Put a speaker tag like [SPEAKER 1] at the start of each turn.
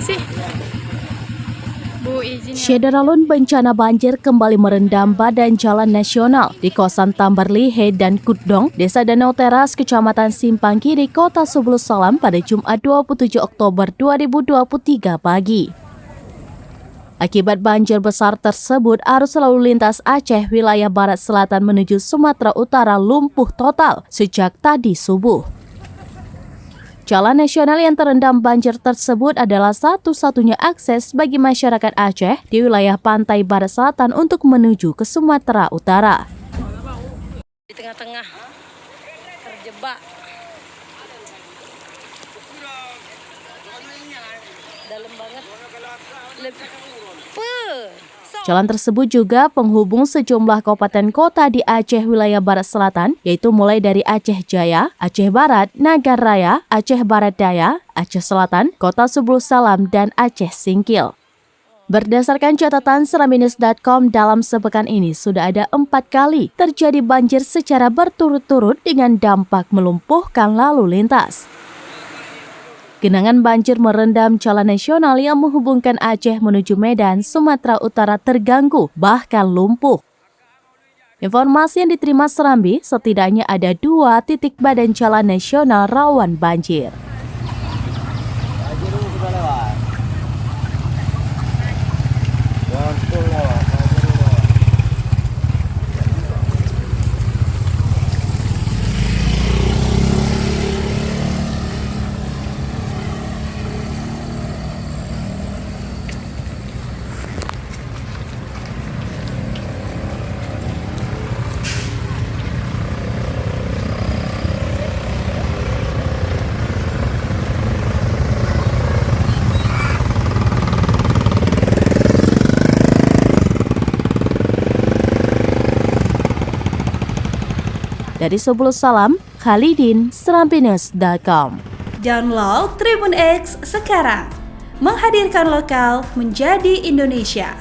[SPEAKER 1] sih? Bu, izin ya.
[SPEAKER 2] Syederalun bencana banjir kembali merendam badan jalan nasional di kawasan Tambar Lihe dan Kudong, Desa Danau Teras, Kecamatan Simpang Kiri, Kota Sebulu Salam pada Jumat 27 Oktober 2023 pagi. Akibat banjir besar tersebut, arus lalu lintas Aceh wilayah barat selatan menuju Sumatera Utara lumpuh total sejak tadi subuh. Jalan nasional yang terendam banjir tersebut adalah satu-satunya akses bagi masyarakat Aceh di wilayah pantai barat selatan untuk menuju ke Sumatera Utara.
[SPEAKER 1] Di tengah-tengah terjebak. Dalam banget.
[SPEAKER 2] Jalan tersebut juga penghubung sejumlah kabupaten kota di Aceh wilayah barat selatan, yaitu mulai dari Aceh Jaya, Aceh Barat, Nagar Raya, Aceh Barat Daya, Aceh Selatan, Kota Sebulu Salam, dan Aceh Singkil. Berdasarkan catatan Seraminus.com, dalam sepekan ini sudah ada 4 kali terjadi banjir secara berturut-turut dengan dampak melumpuhkan lalu lintas. Genangan banjir merendam jalan nasional yang menghubungkan Aceh menuju Medan, Sumatera Utara terganggu, bahkan lumpuh. Informasi yang diterima Serambi, setidaknya ada 2 titik badan jalan nasional rawan banjir. Dari Sebulu Salam, Khalidin, Seraminus.com.
[SPEAKER 3] Download Tribun X sekarang. Menghadirkan lokal menjadi Indonesia.